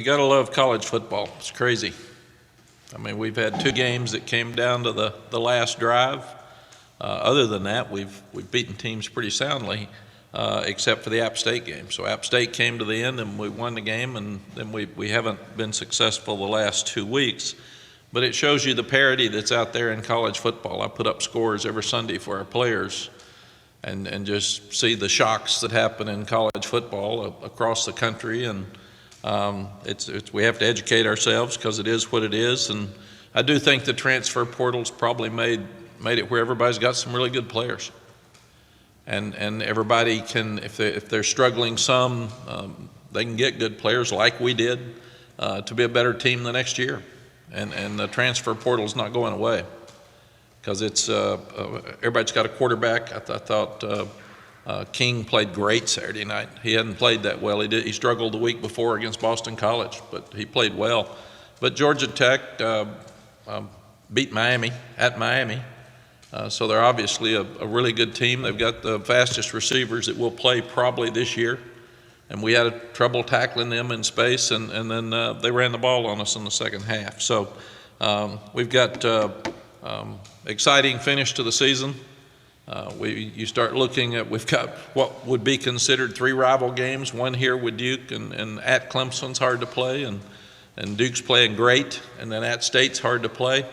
You got to love college football. It's crazy. I mean, we've had two games that came down to the last drive. Other than that, we've beaten teams pretty soundly, except for the App State game. So App State came to the end and we won the game, and then we haven't been successful the last 2 weeks. But it shows you the parity that's out there in college football. I put up scores every Sunday for our players and just see the shocks that happen in college football across the country. And we have to educate ourselves because it is what it is. And I do think the transfer portal's probably made it where everybody's got some really good players. And everybody can, if they're struggling some, they can get good players like we did to be a better team the next year. And the transfer portal's not going away because it's everybody's got a quarterback. I thought King played great Saturday night. He hadn't played that well. He struggled the week before against Boston College, but he played well. But Georgia Tech beat Miami at Miami. So they're obviously a really good team. They've got the fastest receivers that will play probably this year. And we had trouble tackling them in space, and then they ran the ball on us in the second half. So we've got exciting finish to the season. You start looking at, we've got what would be considered 3 rival games, one here with Duke, and at Clemson's hard to play, and Duke's playing great, and then at State's hard to play.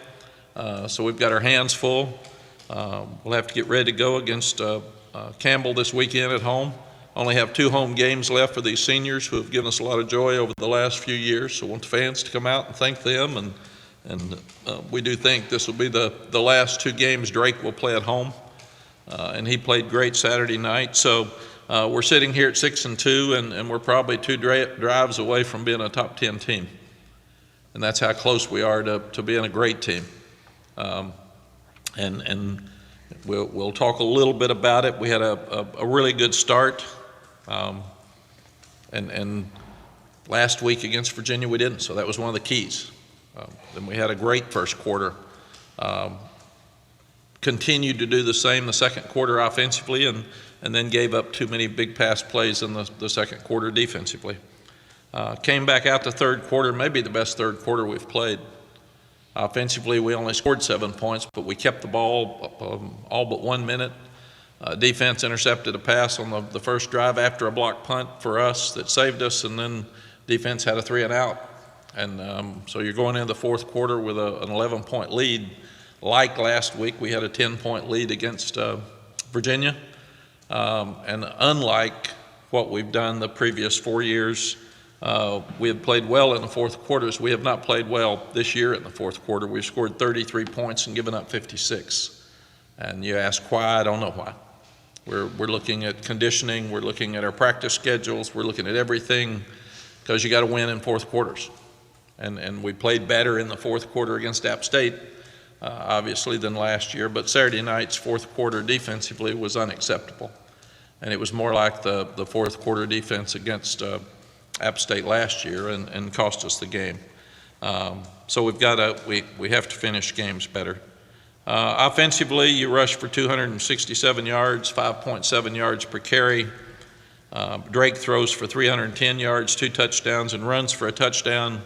So we've got our hands full. We'll have to get ready to go against Campbell this weekend at home. Only have 2 home games left for these seniors who have given us a lot of joy over the last few years. So I want the fans to come out and thank them, and we do think this will be the last 2 games Drake will play at home. And he played great Saturday night. So we're sitting here at 6-2, and we're probably 2 drives away from being a top 10 team. And that's how close we are to being a great team. And we'll talk a little bit about it. We had a really good start. And last week against Virginia we didn't, so that was one of the keys. Then we had a great first quarter. Continued to do the same the second quarter offensively, and then gave up too many big pass plays in the second quarter defensively. Came back out the third quarter, maybe the best third quarter we've played. Offensively, we only scored 7 points, but we kept the ball all but 1 minute. Defense intercepted a pass on the first drive after a block punt for us that saved us, and then defense had a 3-and-out. And so you're going into the fourth quarter with an 11-point lead. Like last week, we had a 10-point lead against Virginia. And unlike what we've done the previous 4 years, we have played well in the fourth quarters. We have not played well this year in the fourth quarter. We've scored 33 points and given up 56. And you ask why, I don't know why. We're looking at conditioning, we're looking at our practice schedules, we're looking at everything, because you got to win in fourth quarters. And we played better in the fourth quarter against App State, obviously, than last year. But Saturday night's fourth quarter defensively was unacceptable. And it was more like the fourth quarter defense against App State last year, and cost us the game. So we have to finish games better. Offensively, you rush for 267 yards, 5.7 yards per carry. Drake throws for 310 yards, 2 touchdowns, and runs for a touchdown.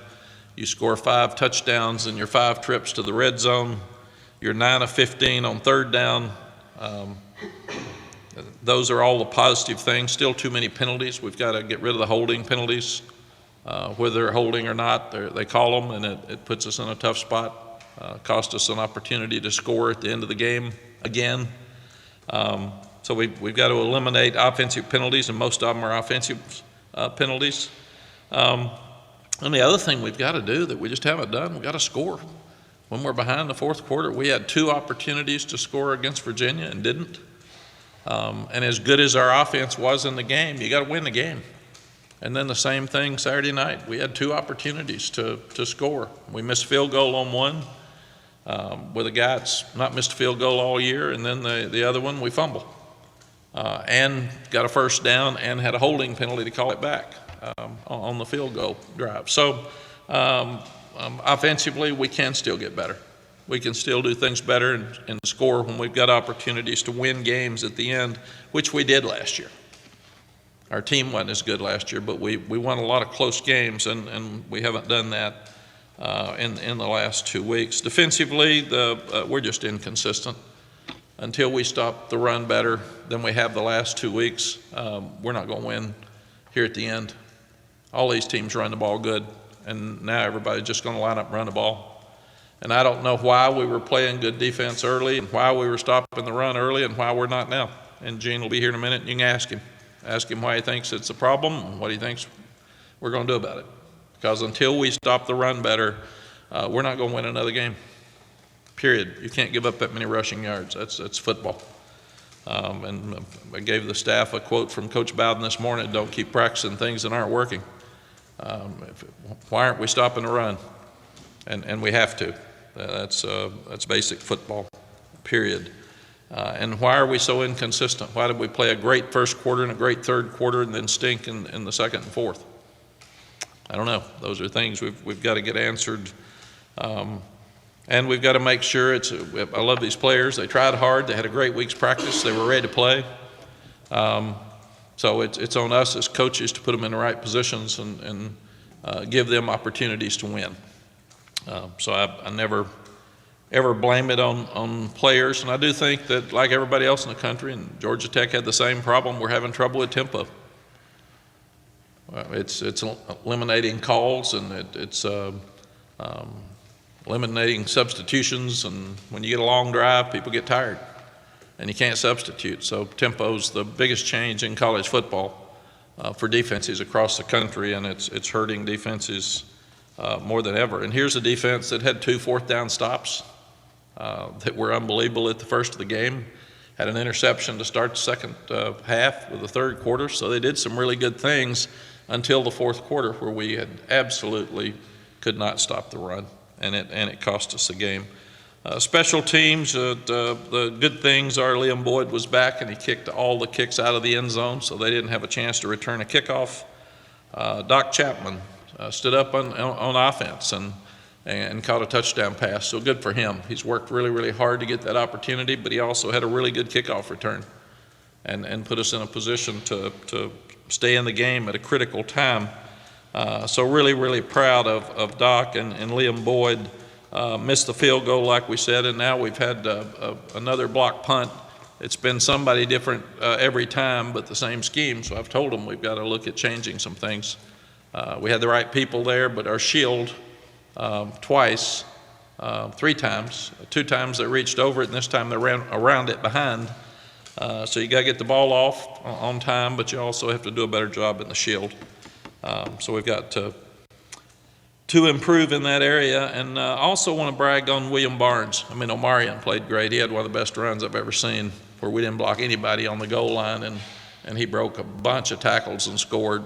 You score 5 touchdowns in your 5 trips to the red zone. You're 9 of 15 on third down. Those are all the positive things. Still too many penalties. We've got to get rid of the holding penalties. Whether they're holding or not, they call them, and it puts us in a tough spot. Cost us an opportunity to score at the end of the game again. So we've got to eliminate offensive penalties, and most of them are offensive penalties. And the other thing we've got to do that we just haven't done, we've got to score. When we're behind the fourth quarter, we had 2 opportunities to score against Virginia and didn't. And as good as our offense was in the game, you got to win the game. And then the same thing Saturday night. We had 2 opportunities to score. We missed field goal on one with a guy that's not missed a field goal all year, and then the other one we fumbled. And got a first down and had a holding penalty to call it back on the field goal drive. So offensively, we can still get better. We can still do things better and score when we've got opportunities to win games at the end, which we did last year. our team wasn't as good last year, but we won a lot of close games, and we haven't done that in the last 2 weeks. Defensively, we're just inconsistent. Until we stop the run better than we have the last 2 weeks, we're not going to win here at the end. All these teams run the ball good, and now everybody's just going to line up and run the ball. And I don't know why we were playing good defense early and why we were stopping the run early and why we're not now. And Gene will be here in a minute, and you can ask him. Ask him why he thinks it's a problem and what he thinks we're going to do about it. Because until we stop the run better, we're not going to win another game. Period. You can't give up that many rushing yards. That's football. And I gave the staff a quote from Coach Bowden this morning: don't keep practicing things that aren't working. Why aren't we stopping the run? And we have to. That's basic football, period. And why are we so inconsistent? Why did we play a great first quarter and a great third quarter and then stink in the second and fourth? I don't know. Those are things we've got to get answered. And we've got to make sure I love these players. They tried hard. They had a great week's practice. They were ready to play. So it's on us as coaches to put them in the right positions and give them opportunities to win. So I never ever blame it on players. And I do think that, like everybody else in the country, and Georgia Tech had the same problem, we're having trouble with tempo. It's eliminating calls, and it's eliminating substitutions, and when you get a long drive, people get tired, and you can't substitute. So tempo's the biggest change in college football for defenses across the country, and it's hurting defenses more than ever. And here's a defense that had 2 fourth-down stops that were unbelievable at the first of the game. Had an interception to start the second half with the third quarter, so they did some really good things until the fourth quarter, where we had absolutely could not stop the run. And it cost us the game. Special teams, the good things are Liam Boyd was back, and he kicked all the kicks out of the end zone, so they didn't have a chance to return a kickoff. Doc Chapman stood up on offense and caught a touchdown pass, so good for him. He's worked really, really hard to get that opportunity, but he also had a really good kickoff return and put us in a position to stay in the game at a critical time. So really, really proud of Doc and Liam Boyd. Missed the field goal, like we said, and now we've had another block punt. It's been somebody different every time, but the same scheme. So I've told them we've got to look at changing some things. We had the right people there, but our shield twice, 3 times, 2 times they reached over it, and this time they ran around it behind. So you got to get the ball off on time, but you also have to do a better job in the shield. So we've got to improve in that area. And I also want to brag on William Barnes. I mean, Omarion played great. He had one of the best runs I've ever seen, where we didn't block anybody on the goal line, and he broke a bunch of tackles and scored.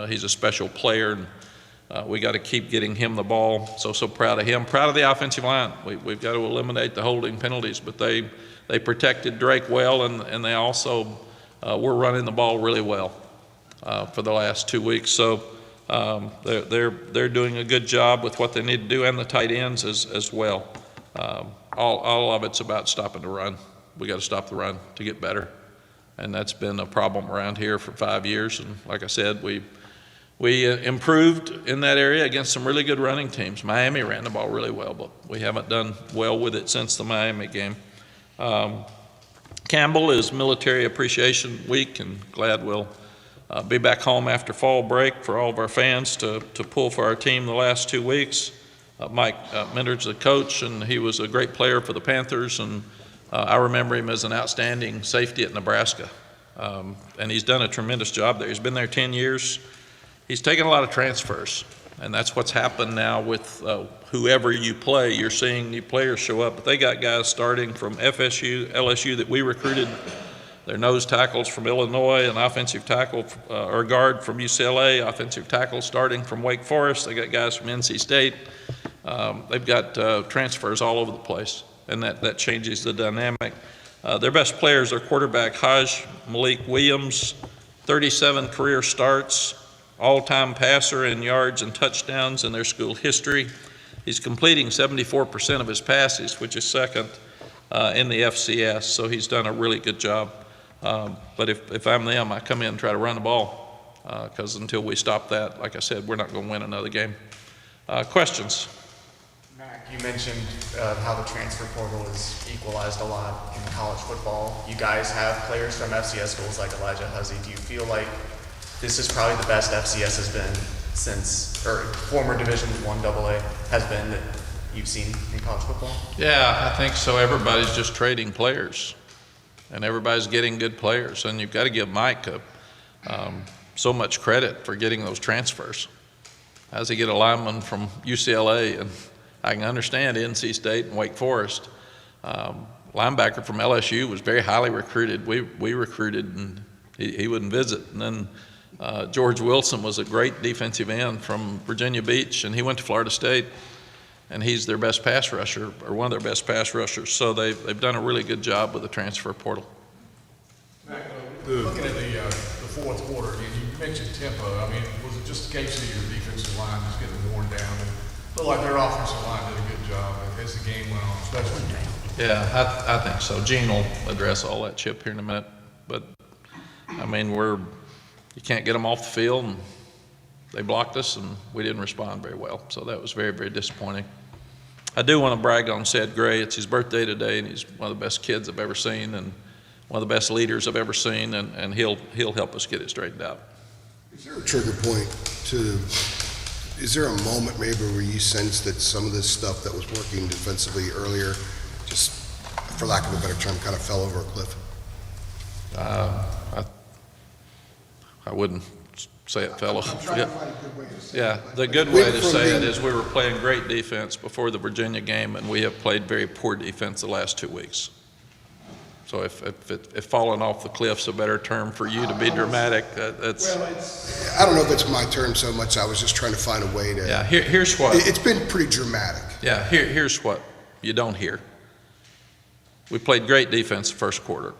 He's a special player, and we got to keep getting him the ball. So proud of him. Proud of the offensive line. We've got to eliminate the holding penalties, but they protected Drake well, and they also were running the ball really well for the last 2 weeks. So they're doing a good job with what they need to do, and the tight ends as well. All of it's about stopping the run. We got to stop the run to get better, and that's been a problem around here for 5 years. And like I said, we improved in that area against some really good running teams. Miami ran the ball really well, but we haven't done well with it since the Miami game. Campbell is Military Appreciation Week, and glad we'll be back home after fall break for all of our fans to pull for our team the last 2 weeks. Mike Minter's the coach, and he was a great player for the Panthers, and I remember him as an outstanding safety at Nebraska. And he's done a tremendous job there. He's been there 10 years. He's taken a lot of transfers, and that's what's happened now with whoever you play. You're seeing new players show up, but they got guys starting from FSU, LSU that we recruited. Their nose tackles from Illinois, an offensive tackle or guard from UCLA, offensive tackle starting from Wake Forest. They got guys from NC State. They've got transfers all over the place, and that changes the dynamic. Their best players are quarterback Haj Malik Williams, 37 career starts, all-time passer in yards and touchdowns in their school history. He's completing 74% of his passes, which is second in the FCS, so he's done a really good job. But if I'm them, I come in and try to run the ball. because until we stop that, like I said, we're not going to win another game. Questions? Mack, you mentioned how the transfer portal has equalized a lot in college football. You guys have players from FCS schools like Elijah Huzzy. Do you feel like this is probably the best FCS has been since, or former Division I AA has been that you've seen in college football? Yeah, I think so. Everybody's just trading players, and everybody's getting good players. And you've got to give Mike so much credit for getting those transfers. How does he get a lineman from UCLA? And I can understand NC State and Wake Forest. Linebacker from LSU was very highly recruited. We recruited, and he wouldn't visit. And then George Wilson was a great defensive end from Virginia Beach, and he went to Florida State, and he's their best pass rusher, or one of their best pass rushers. So they've done a really good job with the transfer portal. Looking at the fourth quarter, and you mentioned tempo. I mean, was it just a case of your defensive line just getting worn down? It looked like their offensive line did a good job as the game went on, especially. Yeah, I think so. Gene will address all that, Chip, here in a minute. But, I mean, you can't get them off the field, and they blocked us, and we didn't respond very well. So that was very, very disappointing. I do want to brag on Ced Gray. It's his birthday today, and he's one of the best kids I've ever seen and one of the best leaders I've ever seen, and he'll help us get it straightened out. Is there a trigger point is there a moment maybe where you sense that some of this stuff that was working defensively earlier, just for lack of a better term, kind of fell over a cliff? I wouldn't say it fell off. I'm trying to find a good way to say it. Yeah, the good way to say it is we were playing great defense before the Virginia game, and we have played very poor defense the last 2 weeks. So if falling off the cliff's a better term for you to be dramatic, that's... Well, I don't know if it's my term so much. I was just trying to find a way to... Yeah, here's what... It's been pretty dramatic. Yeah, here's what you don't hear. We played great defense the first quarter.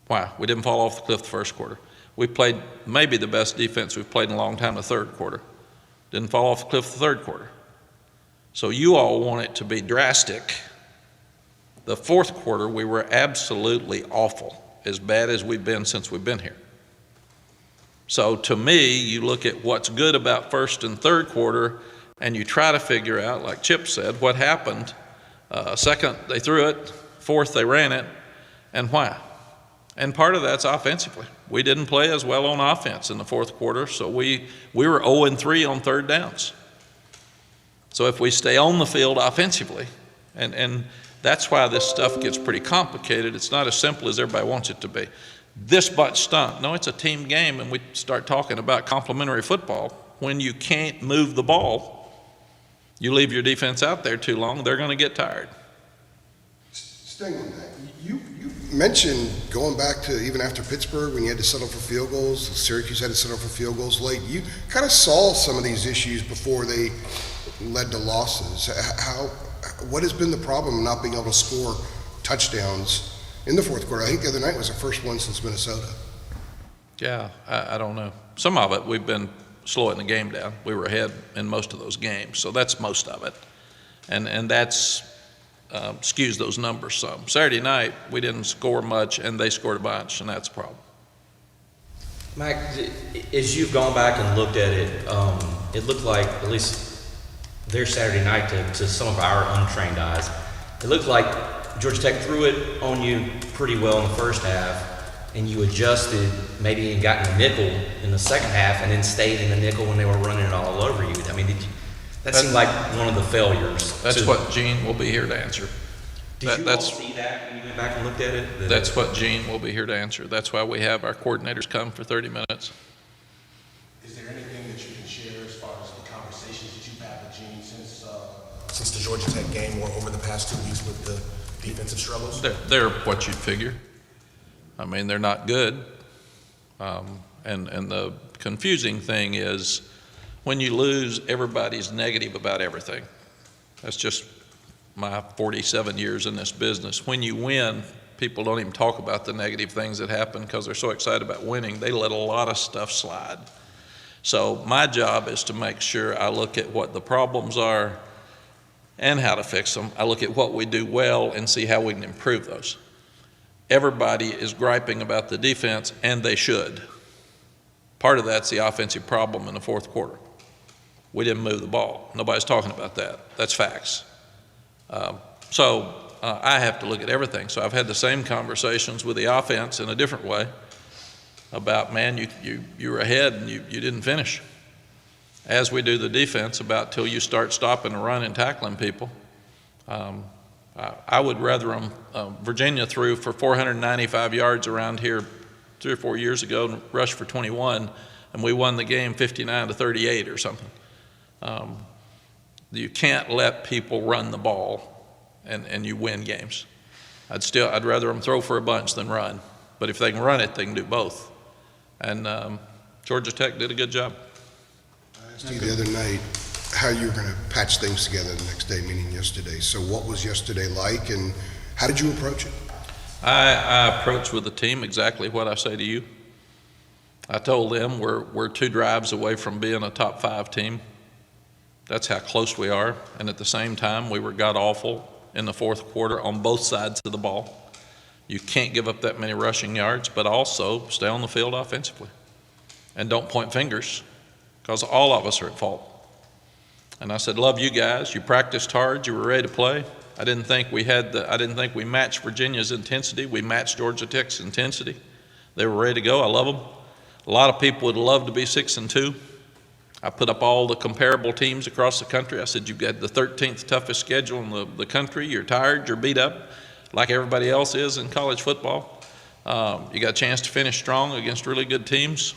Why? We didn't fall off the cliff the first quarter. We played maybe the best defense we've played in a long time the third quarter. Didn't fall off the cliff the third quarter. So you all want it to be drastic. The fourth quarter, we were absolutely awful, as bad as we've been since we've been here. So to me, you look at what's good about first and third quarter, and you try to figure out, like Chip said, what happened. Second, they threw it. Fourth, they ran it. And why? And part of that's offensively. We didn't play as well on offense in the fourth quarter, so we were 0-3 on third downs. So if we stay on the field offensively, and that's why this stuff gets pretty complicated. It's not as simple as everybody wants it to be. This bunch stunk. No, it's a team game, and we start talking about complementary football. When you can't move the ball, you leave your defense out there too long, they're going to get tired. Staying on that, you mentioned going back to even after Pittsburgh when you had to settle for field goals, Syracuse had to settle for field goals late. You kind of saw some of these issues before they led to losses. What has been the problem of not being able to score touchdowns in the fourth quarter? I think the other night was the first one since Minnesota. Yeah, I don't know. Some of it, we've been slowing the game down. We were ahead in most of those games, so that's most of it. And that's skews those numbers some. Saturday night, we didn't score much, and they scored a bunch, and that's a problem. Mack, as you've gone back and looked at it, it looked like, at least their Saturday night to some of our untrained eyes, it looked like Georgia Tech threw it on you pretty well in the first half, and you adjusted, maybe and got in the nickel in the second half, and then stayed in the nickel when they were running it all over you. I mean, that seemed like one of the failures. That's what Gene will be here to answer. Did you all see that when you went back and looked at it? That's what Gene will be here to answer. That's why we have our coordinators come for 30 minutes. Is there anything that you can share as far as the conversations that you've had with Gene since the Georgia Tech game or over the past 2 weeks with the defensive struggles? They're what you'd figure. I mean, they're not good. And the confusing thing is when you lose, everybody's negative about everything. That's just my 47 years in this business. When you win, people don't even talk about the negative things that happen because they're so excited about winning. They let a lot of stuff slide. So my job is to make sure I look at what the problems are and how to fix them. I look at what we do well and see how we can improve those. Everybody is griping about the defense, and they should. Part of that's the offensive problem in the fourth quarter. We didn't move the ball. Nobody's talking about that. That's facts. I have to look at everything. So I've had the same conversations with the offense in a different way about, man, you were ahead and you didn't finish. As we do the defense, about till you start stopping the run and tackling people. I would rather them, Virginia threw for 495 yards around here 3 or 4 years ago and rushed for 21, and we won the game 59-38 or something. You can't let people run the ball and you win games. I'd rather them throw for a bunch than run. But if they can run it, they can do both. And Georgia Tech did a good job. I asked you the other night how you were going to patch things together the next day, meaning yesterday. So what was yesterday like, and how did you approach it? I approached with the team exactly what I say to you. I told them we're 2 drives away from being a top 5 team. That's how close we are. And at the same time, we were god-awful in the fourth quarter on both sides of the ball. You can't give up that many rushing yards, but also stay on the field offensively. And don't point fingers, because all of us are at fault. And I said, love you guys. You practiced hard. You were ready to play. I didn't think we matched Virginia's intensity. We matched Georgia Tech's intensity. They were ready to go. I love them. A lot of people would love to be 6-2. I put up all the comparable teams across the country. I said, you've got the 13th toughest schedule in the country. You're tired, you're beat up, like everybody else is in college football. You got a chance to finish strong against really good teams.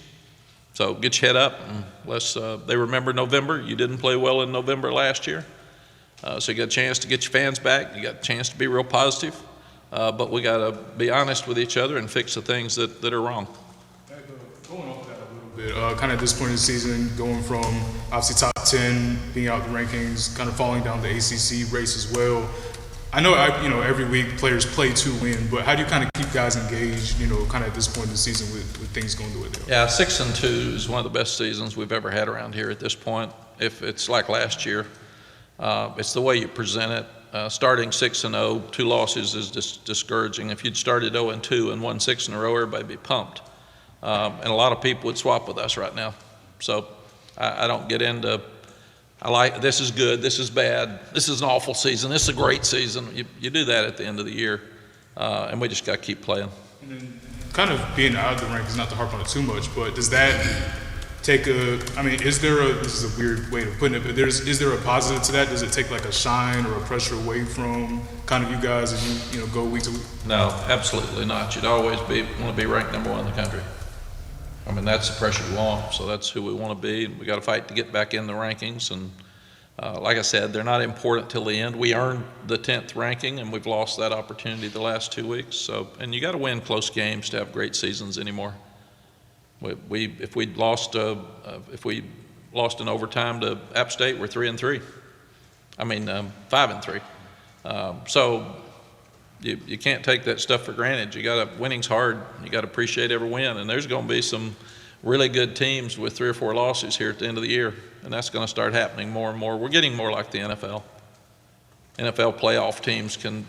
So get your head up, and they remember November. You didn't play well in November last year. So you got a chance to get your fans back. You got a chance to be real positive. But we got to be honest with each other and fix the things that are wrong. Going off that a little bit, kind of at this point in the season, going from obviously top 10, being out the rankings, kind of falling down the ACC race as well. I know, every week players play to win, but how do you kind of keep guys engaged, kind of at this point in the season with things going the way they are? Yeah, 6-2 is one of the best seasons we've ever had around here at this point. If it's like last year, it's the way you present it. Starting 6-0, 2 losses is just discouraging. If you'd started 0-2 and won 6 in a row, everybody'd be pumped. And a lot of people would swap with us right now. So I don't get into, this is good, this is bad, this is an awful season, this is a great season. You do that at the end of the year, and we just got to keep playing. And then kind of being out of the rankings, not to harp on it too much, but does that take is there this is a weird way of putting it, but is there a positive to that? Does it take like a shine or a pressure away from kind of you guys as you go week to week? No, absolutely not. You'd always want to be ranked number 1 in the country. That's the pressure we want, so that's who we want to be. We got to fight to get back in the rankings, and like I said, they're not important till the end. We earned the 10th ranking, and we've lost that opportunity the last 2 weeks. So, and you got to win close games to have great seasons anymore. If we lost in overtime to App State, we're 3-3. 5-3. So you can't take that stuff for granted. Winning's hard. You got to appreciate every win. And there's going to be some really good teams with 3 or 4 losses here at the end of the year, and that's going to start happening more and more. We're getting more like the NFL. NFL playoff teams can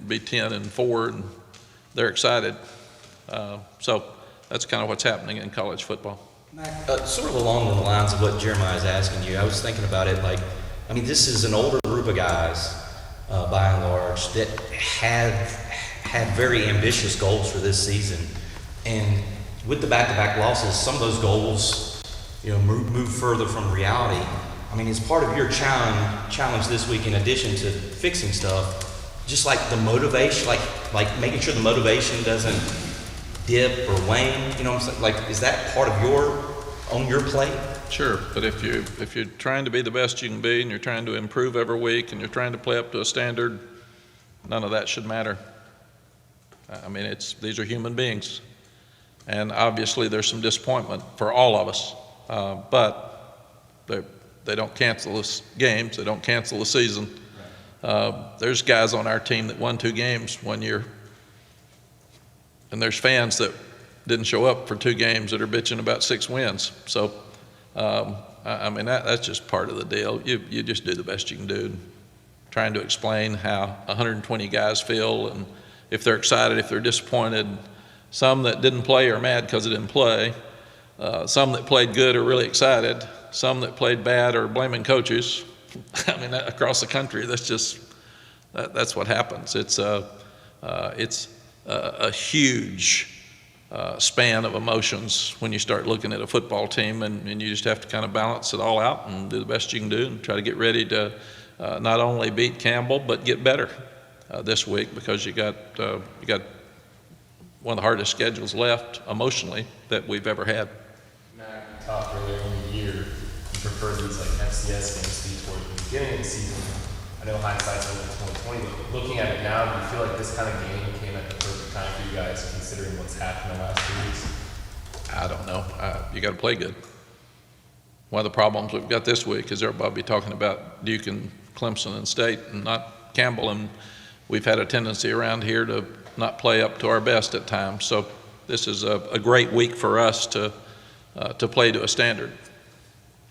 be 10-4, and they're excited. So that's kind of what's happening in college football. Mack, sort of along the lines of what Jeremiah is asking you, I was thinking about it this is an older group of guys, by and large, that had very ambitious goals for this season. And with the back-to-back losses, some of those goals, move further from reality. As part of your challenge this week, in addition to fixing stuff, just like the motivation, like making sure the motivation doesn't dip or wane, is that part of your plate? Sure, but if you're trying to be the best you can be, and you're trying to improve every week, and you're trying to play up to a standard, none of that should matter. These are human beings, and obviously there's some disappointment for all of us, but they don't cancel the games, they don't cancel the season. There's guys on our team that won 2 games 1 year, and there's fans that didn't show up for 2 games that are bitching about 6 wins. So, that's just part of the deal. You just do the best you can do, trying to explain how 120 guys feel, and if they're excited, if they're disappointed. Some that didn't play are mad because they didn't play. some that played good are really excited. Some that played bad are blaming coaches. I mean, across the country, that's what happens. It's a huge span of emotions when you start looking at a football team, and you just have to kind of balance it all out and do the best you can do and try to get ready to not only beat Campbell but get better this week, because you got one of the hardest schedules left emotionally that we've ever had. Mack, you talked earlier in the year, you prefer these like FCS games to be toward the beginning of the season. I know hindsight's only 2020, but looking at it now, do you feel like this kind of game came at the perfect time for you guys, considering what's happened the last 2 weeks? I don't know. You got to play good. One of the problems we've got this week is everybody be talking about Duke and Clemson and State and not Campbell, and we've had a tendency around here to not play up to our best at times. So this is a great week for us to play to a standard.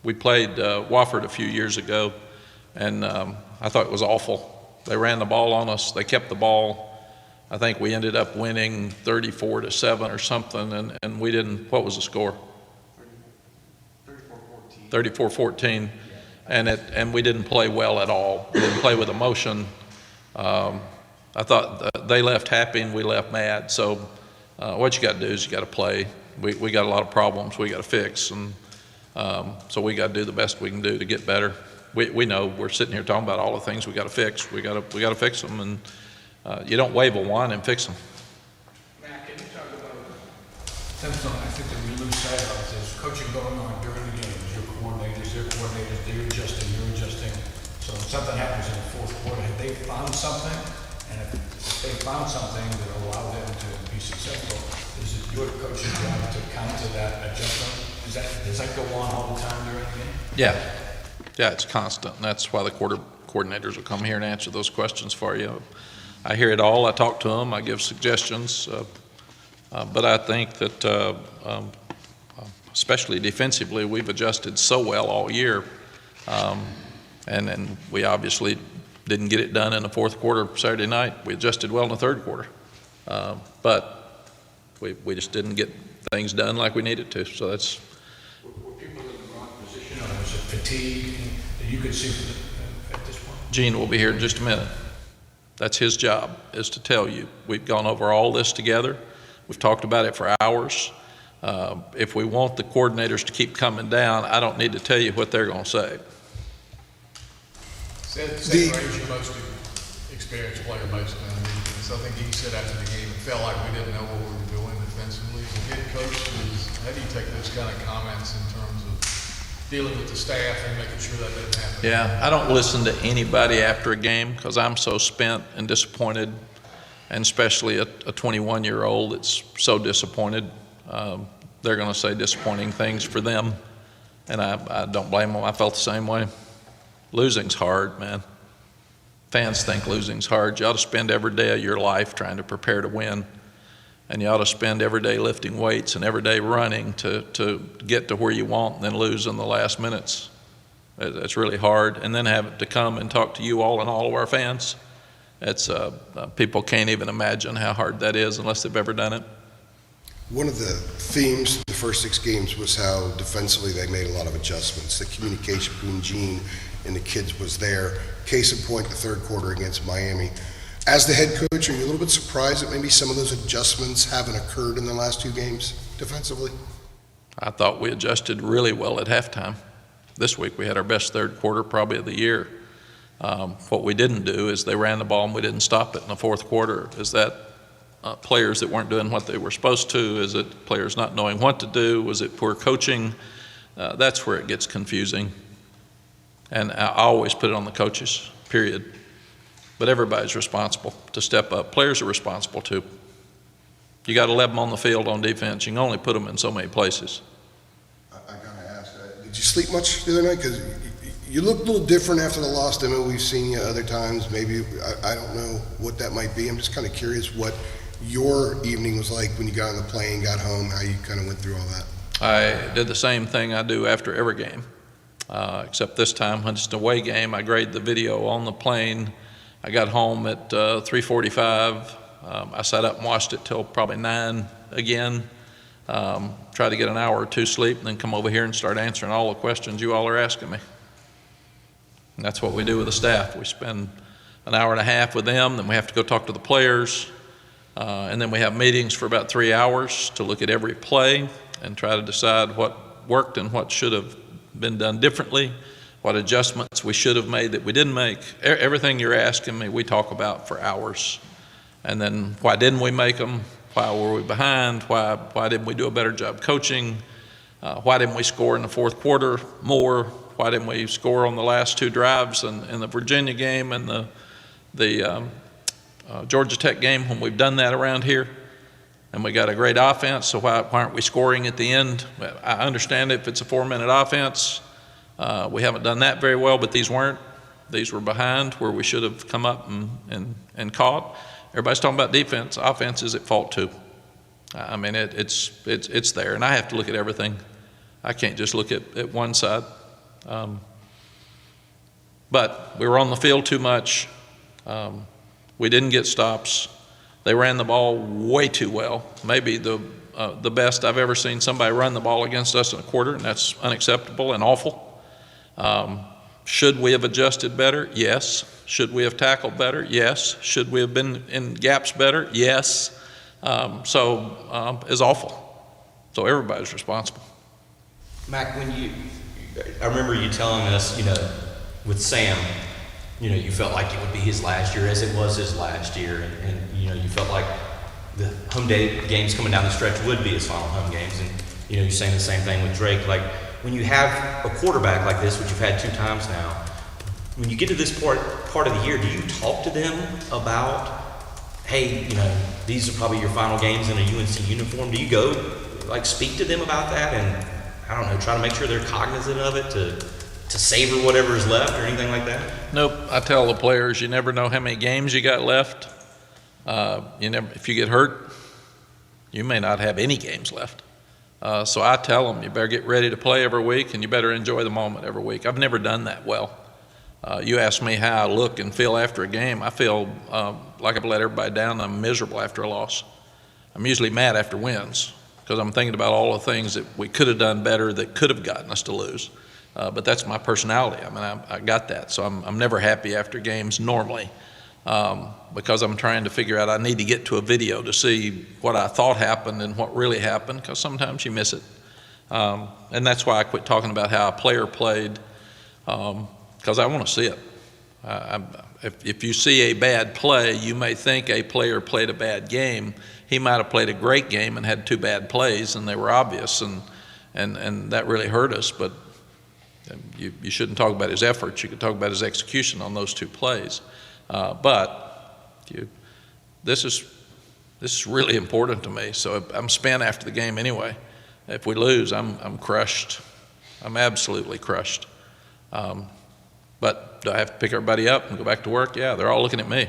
We played Wofford a few years ago, and I thought it was awful. They ran the ball on us. They kept the ball. I think we ended up winning 34-7 or something, and we didn't. What was the score? 34-14. And we didn't play well at all. We didn't play with emotion. I thought they left happy and we left mad. So what you got to do is you got to play. We got a lot of problems we got to fix, and so we got to do the best we can do to get better. We know we're sitting here talking about all the things we got to fix. We got to fix them, and you don't wave a wand and fix them. Mack, can you talk about something I think that we lose sight of is coaching going on during the games. Your coordinators, their coordinators, they're adjusting, you're adjusting. So if something happens in the fourth quarter, have they found something? And if they found something that will allow them to be successful, is it your coach's job to counter that adjustment? Does that go on all the time during the game? Yeah, it's constant, and that's why the coordinators will come here and answer those questions for you. I hear it all. I talk to them. I give suggestions. But I think that, especially defensively, we've adjusted so well all year. And we obviously didn't get it done in the fourth quarter Saturday night. We adjusted well in the third quarter. But we just didn't get things done like we needed to. So that's. Were people in the wrong position, or was it fatigue that you could see at this point? Gene will be here in just a minute. That's his job, is to tell you. We've gone over all this together. We've talked about it for hours. If we want the coordinators to keep coming down, I don't need to tell you what they're going to say. Seth Ray's your most experienced player most of the time. So I think he said after the game, it felt like we didn't know what we were doing defensively. As a head coach, how do you take those kind of comments in terms of dealing with the staff and making sure that doesn't happen? Yeah, I don't listen to anybody after a game because I'm so spent and disappointed, and especially a 21-year-old that's so disappointed. They're going to say disappointing things for them, and I don't blame them. I felt the same way. Losing's hard, man. Fans think losing's hard. You ought to spend every day of your life trying to prepare to win, and you ought to spend every day lifting weights and every day running to get to where you want, and then lose in the last minutes. It's really hard, and then have it to come and talk to you all and all of our fans. It's people can't even imagine how hard that is unless they've ever done it. One of the themes the first 6 games was how defensively they made a lot of adjustments. The communication between Gene and the kids was there. Case in point, the third quarter against Miami. As the head coach, are you a little bit surprised that maybe some of those adjustments haven't occurred in the last 2 games defensively? I thought we adjusted really well at halftime. This week we had our best third quarter probably of the year. What we didn't do is they ran the ball and we didn't stop it in the fourth quarter. Is that players that weren't doing what they were supposed to? Is it players not knowing what to do? Was it poor coaching? That's where it gets confusing. And I always put it on the coaches, period. But everybody's responsible to step up. Players are responsible too. You got 11 on the field on defense. You can only put them in so many places. I gotta ask, did you sleep much the other night? Because you looked a little different after the loss than we've seen you other times. Maybe, I don't know what that might be. I'm just kind of curious what your evening was like when you got on the plane, got home, how you kind of went through all that. I did the same thing I do after every game, except this time, when it's an away game, I grade the video on the plane. I got home at 3:45. I sat up and watched it till probably 9 again. try to get an hour or two sleep, and then come over here and start answering all the questions you all are asking me. And that's what we do with the staff. We spend an hour and a half with them, then we have to go talk to the players, and then we have meetings for about 3 hours to look at every play and try to decide what worked and what should have been done differently, what adjustments we should have made that we didn't make. Everything you're asking me, we talk about for hours. And then why didn't we make them? Why were we behind? Why didn't we do a better job coaching? Why didn't we score in the fourth quarter more? Why didn't we score on the last two drives in the Virginia game and the Georgia Tech game when we've done that around here? And we got a great offense, so why aren't we scoring at the end? I understand if it's a 4-minute offense. We haven't done that very well, but these weren't. These were behind where we should have come up and caught. Everybody's talking about defense. Offense is at fault too. I mean, it's there, and I have to look at everything. I can't just look at one side. But we were on the field too much. We didn't get stops. They ran the ball way too well. Maybe the best I've ever seen somebody run the ball against us in a quarter, and that's unacceptable and awful. Should we have adjusted better? Yes. Should we have tackled better? Yes. Should we have been in gaps better? Yes. It's awful. So everybody's responsible. Mack, I remember you telling us, with Sam, you felt like it would be his last year, as it was his last year, and you felt like the home day games coming down the stretch would be his final home games, and you're saying the same thing with Drake. Like, when you have a quarterback like this, which you've had 2 times now, when you get to this part of the year, do you talk to them about, hey, these are probably your final games in a UNC uniform? Do you go, speak to them about that and, I don't know, try to make sure they're cognizant of it to savor whatever is left or anything like that? Nope. I tell the players, you never know how many games you got left. If you get hurt, you may not have any games left. So I tell them, you better get ready to play every week, and you better enjoy the moment every week. I've never done that well. You ask me how I look and feel after a game. I feel like I've let everybody down. I'm miserable after a loss. I'm usually mad after wins because I'm thinking about all the things that we could have done better that could have gotten us to lose. But that's my personality. I mean, I got that. So I'm never happy after games normally because I'm trying to figure out, I need to get to a video to see what I thought happened and what really happened, because sometimes you miss it. And that's why I quit talking about how a player played, because I want to see it. If you see a bad play, you may think a player played a bad game. He might have played a great game and had 2 bad plays, and they were obvious, and that really hurt us. But you shouldn't talk about his efforts. You could talk about his execution on those 2 plays. This is really important to me. So I'm spent after the game anyway. If we lose, I'm crushed. I'm absolutely crushed. But do I have to pick everybody up and go back to work? Yeah, they're all looking at me.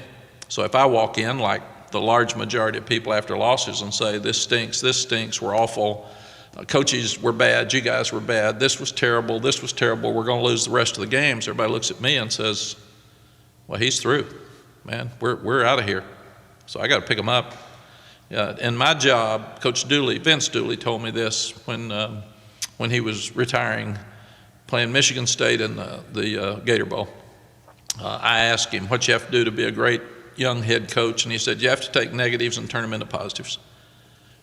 So if I walk in like the large majority of people after losses and say, this stinks, we're awful, coaches were bad, you guys were bad, this was terrible, we're going to lose the rest of the games, everybody looks at me and says, well, he's through, man, we're out of here. So I got to pick them up. In my job, Coach Dooley, Vince Dooley told me this when he was retiring, playing Michigan State in the Gator Bowl. I asked him, what you have to do to be a great young head coach? And he said, you have to take negatives and turn them into positives.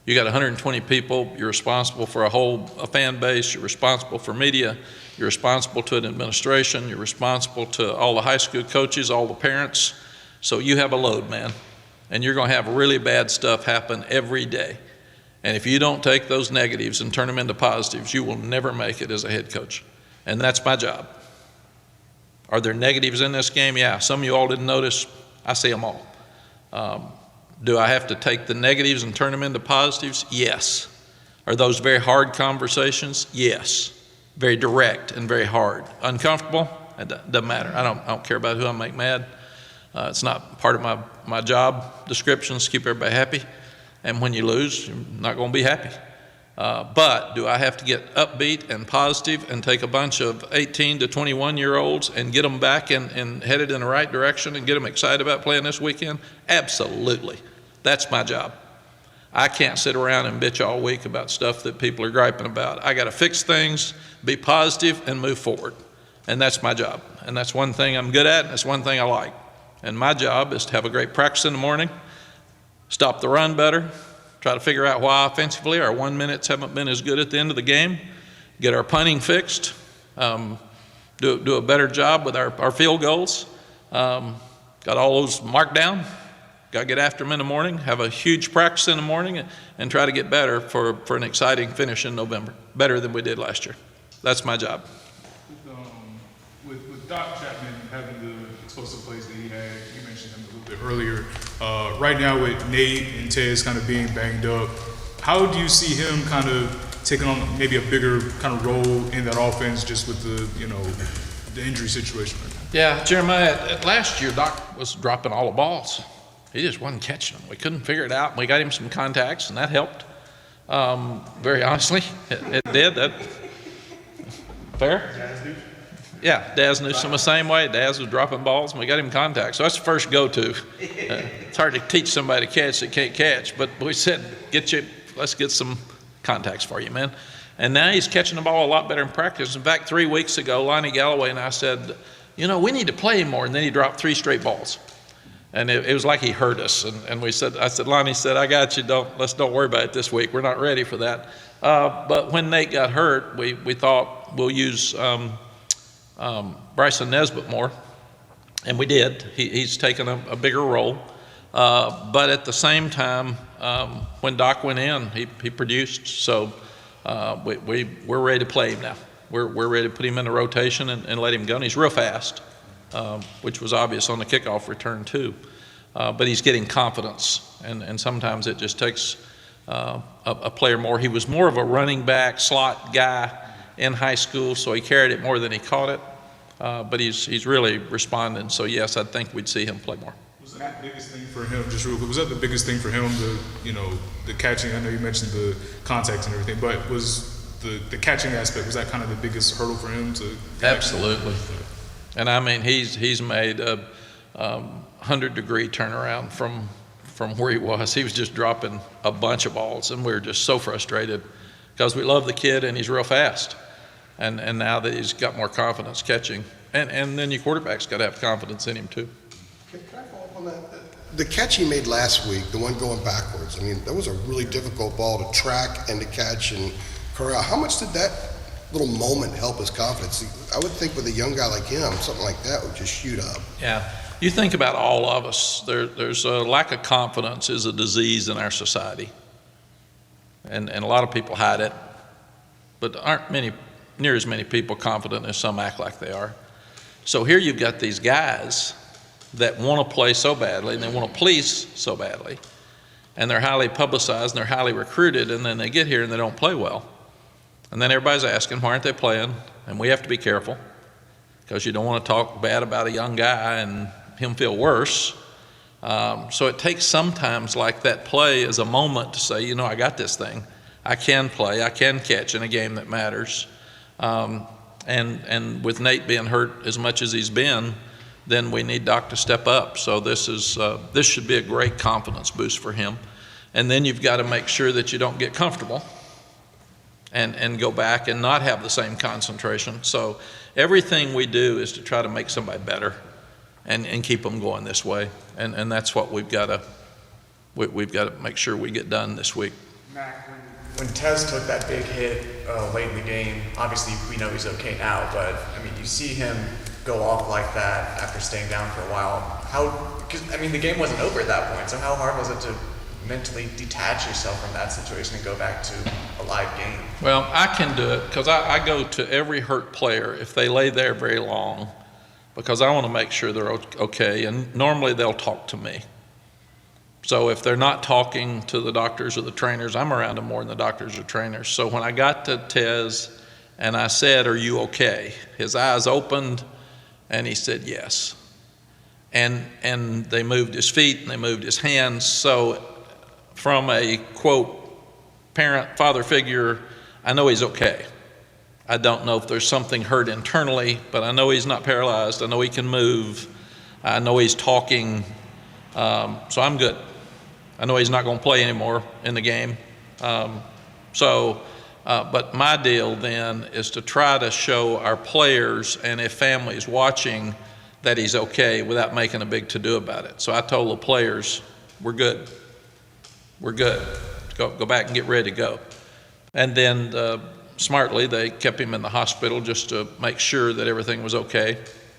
You got 120 people, you're responsible for a fan base, you're responsible for media, you're responsible to an administration, you're responsible to all the high school coaches, all the parents. So you have a load, man. And you're going to have really bad stuff happen every day. And if you don't take those negatives and turn them into positives, you will never make it as a head coach. And that's my job. Are there negatives in this game? Yeah. Some of you all didn't notice. I see them all. Do I have to take the negatives and turn them into positives? Yes. Are those very hard conversations? Yes. Very direct and very hard. Uncomfortable? It doesn't matter. I don't care about who I make mad. It's not part of my job descriptions to keep everybody happy. And when you lose, you're not going to be happy. But do I have to get upbeat and positive and take a bunch of 18 to 21-year-olds and get them back and headed in the right direction and get them excited about playing this weekend? Absolutely. That's my job. I can't sit around and bitch all week about stuff that people are griping about. I got to fix things, be positive, and move forward. And that's my job. And that's one thing I'm good at, and that's one thing I like. And my job is to have a great practice in the morning, stop the run better, try to figure out why offensively our 1 minutes haven't been as good at the end of the game, get our punting fixed, do a better job with our field goals. Got all those marked down. Got to get after them in the morning, have a huge practice in the morning, and try to get better for an exciting finish in November, better than we did last year. That's my job. With Doc Chapman having the explosive plays that he had, you mentioned him a little bit earlier. Right now with Nate and Tez kind of being banged up, how do you see him kind of taking on maybe a bigger kind of role in that offense just with the injury situation right now? Yeah, Jeremiah, last year Doc was dropping all the balls. He just wasn't catching them. We couldn't figure it out. We got him some contacts, and that helped. Very honestly, it did. That fair? Yeah, Daz knew some the same way. Daz was dropping balls, and we got him contacts. So that's the first go-to. It's hard to teach somebody to catch that can't catch, but we said, let's get some contacts for you, man. And now he's catching the ball a lot better in practice. In fact, 3 weeks ago, Lonnie Galloway and I said, we need to play him more, and then he dropped 3 straight balls. And it was like he heard us, and I said, Lonnie said, I got you, don't worry about it this week. We're not ready for that. But when Nate got hurt, we thought we'll use Bryson Nesbitt more, and we did. He's taken a bigger role. But at the same time, when Doc went in, he produced. So we're ready to play him now. We're ready to put him in the rotation and let him go. And he's real fast. Which was obvious on the kickoff return too. But he's getting confidence, and sometimes it just takes a player more. He was more of a running back slot guy in high school, so he carried it more than he caught it. But he's really responding. So yes, I think we'd see him play more. Was that the biggest thing for him, just real quick, was that the biggest thing for him, the catching? I know you mentioned the contacts and everything, but was the catching aspect, was that kind of the biggest hurdle for him to? Absolutely. And I mean, he's made a 100-degree turnaround from where he was. He was just dropping a bunch of balls, and we were just so frustrated because we love the kid and he's real fast. And now that he's got more confidence catching, and then your quarterback's got to have confidence in him too. Can I follow up on that? The catch he made last week, the one going backwards, I mean, that was a really difficult ball to track and to catch and corral. How much did that little moment help his confidence? I would think with a young guy like him, something like that would just shoot up. Yeah, you think about all of us. There's a lack of confidence is a disease in our society, and a lot of people hide it, but aren't near as many people confident as some act like they are. So here you've got these guys that want to play so badly, and they want to please so badly, and they're highly publicized and they're highly recruited, and then they get here and they don't play well. And then everybody's asking, why aren't they playing? And we have to be careful because you don't want to talk bad about a young guy and him feel worse. So it takes sometimes like that play as a moment to say, I got this thing. I can play. I can catch in a game that matters. And with Nate being hurt as much as he's been, then we need Doc to step up. So this should be a great confidence boost for him. And then you've got to make sure that you don't get comfortable and go back and not have the same concentration. So everything we do is to try to make somebody better and keep them going this way. And that's what we've got to make sure we get done this week. Mack, when Tez took that big hit late in the game, obviously we know he's okay now, but I mean, you see him go off like that after staying down for a while. Because the game wasn't over at that point, so how hard was it to mentally detach yourself from that situation and go back to a live game? Well, I can do it because I go to every hurt player if they lay there very long because I want to make sure they're okay, and normally they'll talk to me. So if they're not talking to the doctors or the trainers, I'm around them more than the doctors or trainers. So when I got to Tez and I said, "Are you okay?" his eyes opened and he said yes. And they moved his feet and they moved his hands. So from a, quote, parent, father figure, I know he's okay. I don't know if there's something hurt internally, but I know he's not paralyzed. I know he can move. I know he's talking. So I'm good. I know he's not going to play anymore in the game. But my deal then is to try to show our players and if families watching that he's okay without making a big to-do about it. So I told the players, we're good. We're good. Go back and get ready to go. And then smartly, they kept him in the hospital just to make sure that everything was okay,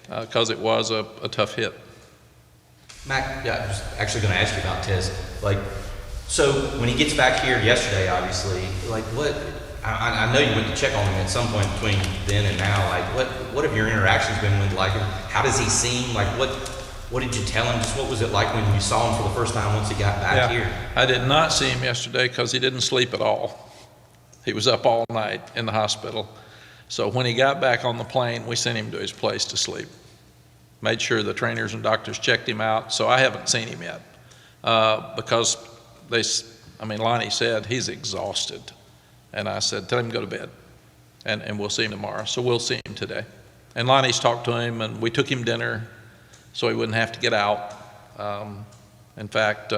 because it was a tough hit. Mac, yeah, I was actually going to ask you about Tez. Like, so when he gets back here yesterday, obviously, like what? I know you went to check on him at some point between then and now. Like, what have your interactions been with? Like, how does he seem? Like, what did you tell him? Just what was it like when you saw him for the first time once he got back here? I did not see him yesterday because he didn't sleep at all. He was up all night in the hospital. So when he got back on the plane, we sent him to his place to sleep. Made sure the trainers and doctors checked him out. So I haven't seen him yet because Lonnie said he's exhausted. And I said, tell him to go to bed and we'll see him tomorrow. So we'll see him today. And Lonnie's talked to him and we took him dinner so he wouldn't have to get out. In fact,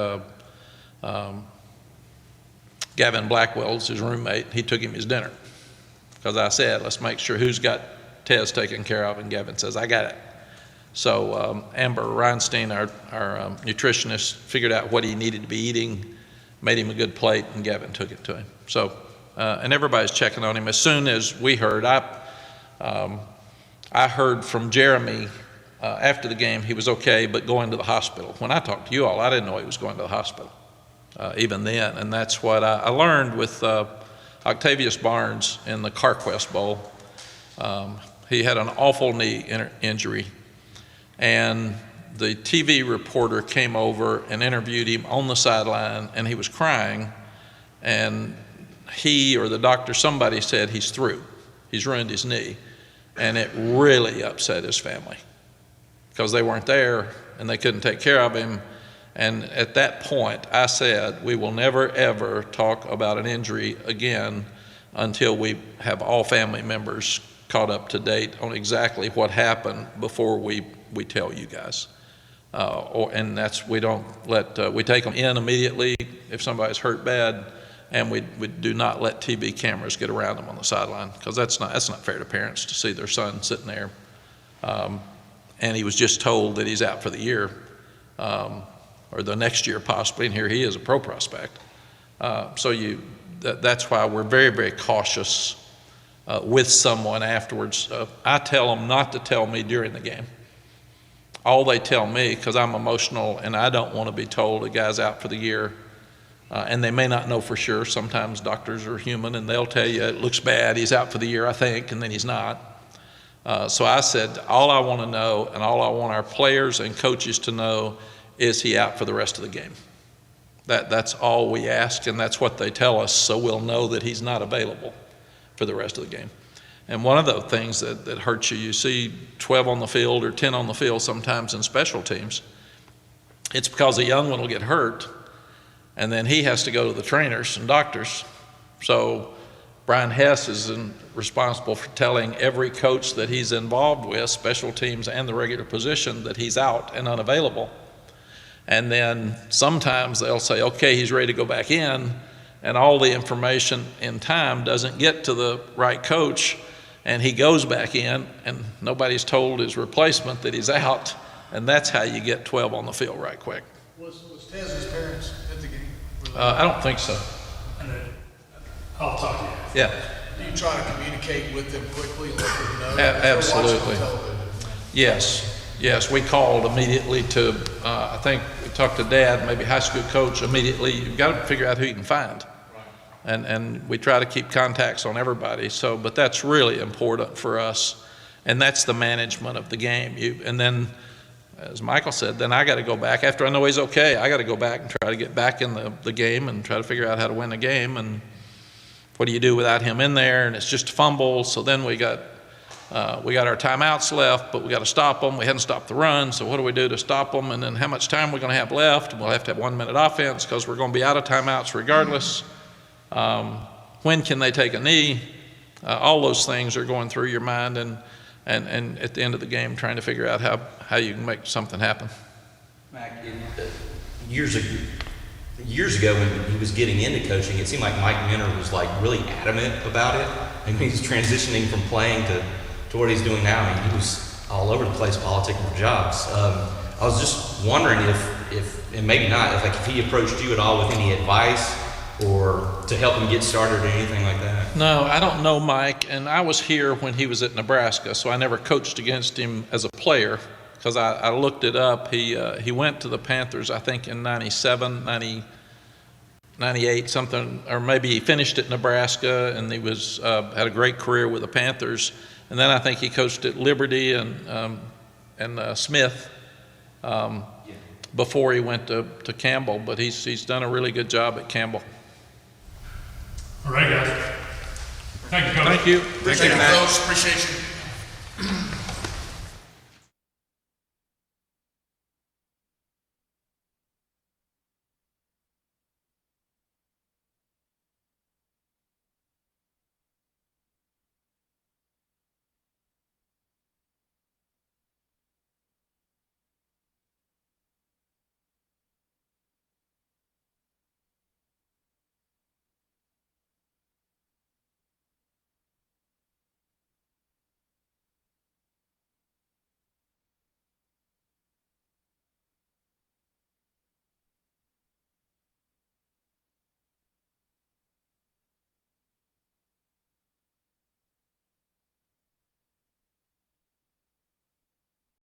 Gavin Blackwell's his roommate. He took him his dinner because I said, let's make sure who's got Tez taken care of. And Gavin says, I got it. So Amber Reinstein, our nutritionist, figured out what he needed to be eating, made him a good plate, and Gavin took it to him. So, and everybody's checking on him. As soon as we heard, I heard from Jeremy after the game he was okay, but going to the hospital. When I talked to you all, I didn't know he was going to the hospital even then. And that's what I learned with Octavius Barnes in the CarQuest Bowl. He had an awful knee injury. And the TV reporter came over and interviewed him on the sideline, and he was crying. And he or the doctor, somebody said he's through. He's ruined his knee. And it really upset his family because they weren't there and they couldn't take care of him. And at that point, I said, we will never, ever talk about an injury again until we have all family members caught up to date on exactly what happened before we tell you guys. And that's, we don't let, we take them in immediately if somebody's hurt bad, and we do not let TV cameras get around them on the sideline because that's not fair to parents to see their son sitting there. And he was just told that he's out for the year, or the next year possibly, and here he is a pro prospect. That's why we're very, very cautious with someone afterwards. I tell them not to tell me during the game. All they tell me, because I'm emotional and I don't want to be told a guy's out for the year, and they may not know for sure. Sometimes doctors are human and they'll tell you it looks bad, he's out for the year, I think, and then he's not. So I said, all I want to know and all I want our players and coaches to know is he out for the rest of the game. That's all we ask, and that's what they tell us, so we'll know that he's not available for the rest of the game. And one of the things that hurts you see 12 on the field or 10 on the field sometimes in special teams, it's because a young one will get hurt, and then he has to go to the trainers and doctors. So Brian Hess is responsible for telling every coach that he's involved with, special teams and the regular position, that he's out and unavailable. And then sometimes they'll say, okay, he's ready to go back in, and all the information in time doesn't get to the right coach, and he goes back in, and nobody's told his replacement that he's out, and that's how you get 12 on the field right quick. Was Tez's parents at the game? I don't think so. I'll talk to you. Yeah, Do you try to communicate with them quickly, let them know? absolutely. They're watching television. Yes, we called immediately to, I think we talked to Dad, maybe high school coach immediately. You've got to figure out who you can find. And we try to keep contacts on everybody. So, but that's really important for us. And that's the management of the game. And then, as Michael said, then I got to go back. After I know he's okay, I got to go back and try to get back in the game and try to figure out how to win the game. And what do you do without him in there? And it's just a fumble. So then we got our timeouts left, but we got to stop them. We hadn't stopped the run, so what do we do to stop them? And then how much time we're going to have left? We'll have to have 1 minute offense because we're going to be out of timeouts regardless. When can they take a knee? All those things are going through your mind, and at the end of the game, trying to figure out how you can make something happen. Mac, years ago, years ago when he was getting into coaching, it seemed like Mike Minter was like really adamant about it. I mean, he's transitioning from playing to what he's doing now. I mean, he was all over the place politicking for jobs. I was just wondering if, and maybe not, if he approached you at all with any advice or to help him get started or anything like that. No, I don't know Mike, and I was here when he was at Nebraska, so I never coached against him as a player because I looked it up. He went to the Panthers, I think, in 97, 98, something, or maybe he finished at Nebraska, and he was had a great career with the Panthers. And then I think he coached at Liberty and Smith before he went to Campbell, but he's done a really good job at Campbell. All right, guys. Thank you, Coach. Thank you. Appreciate it, Coach. Appreciate you.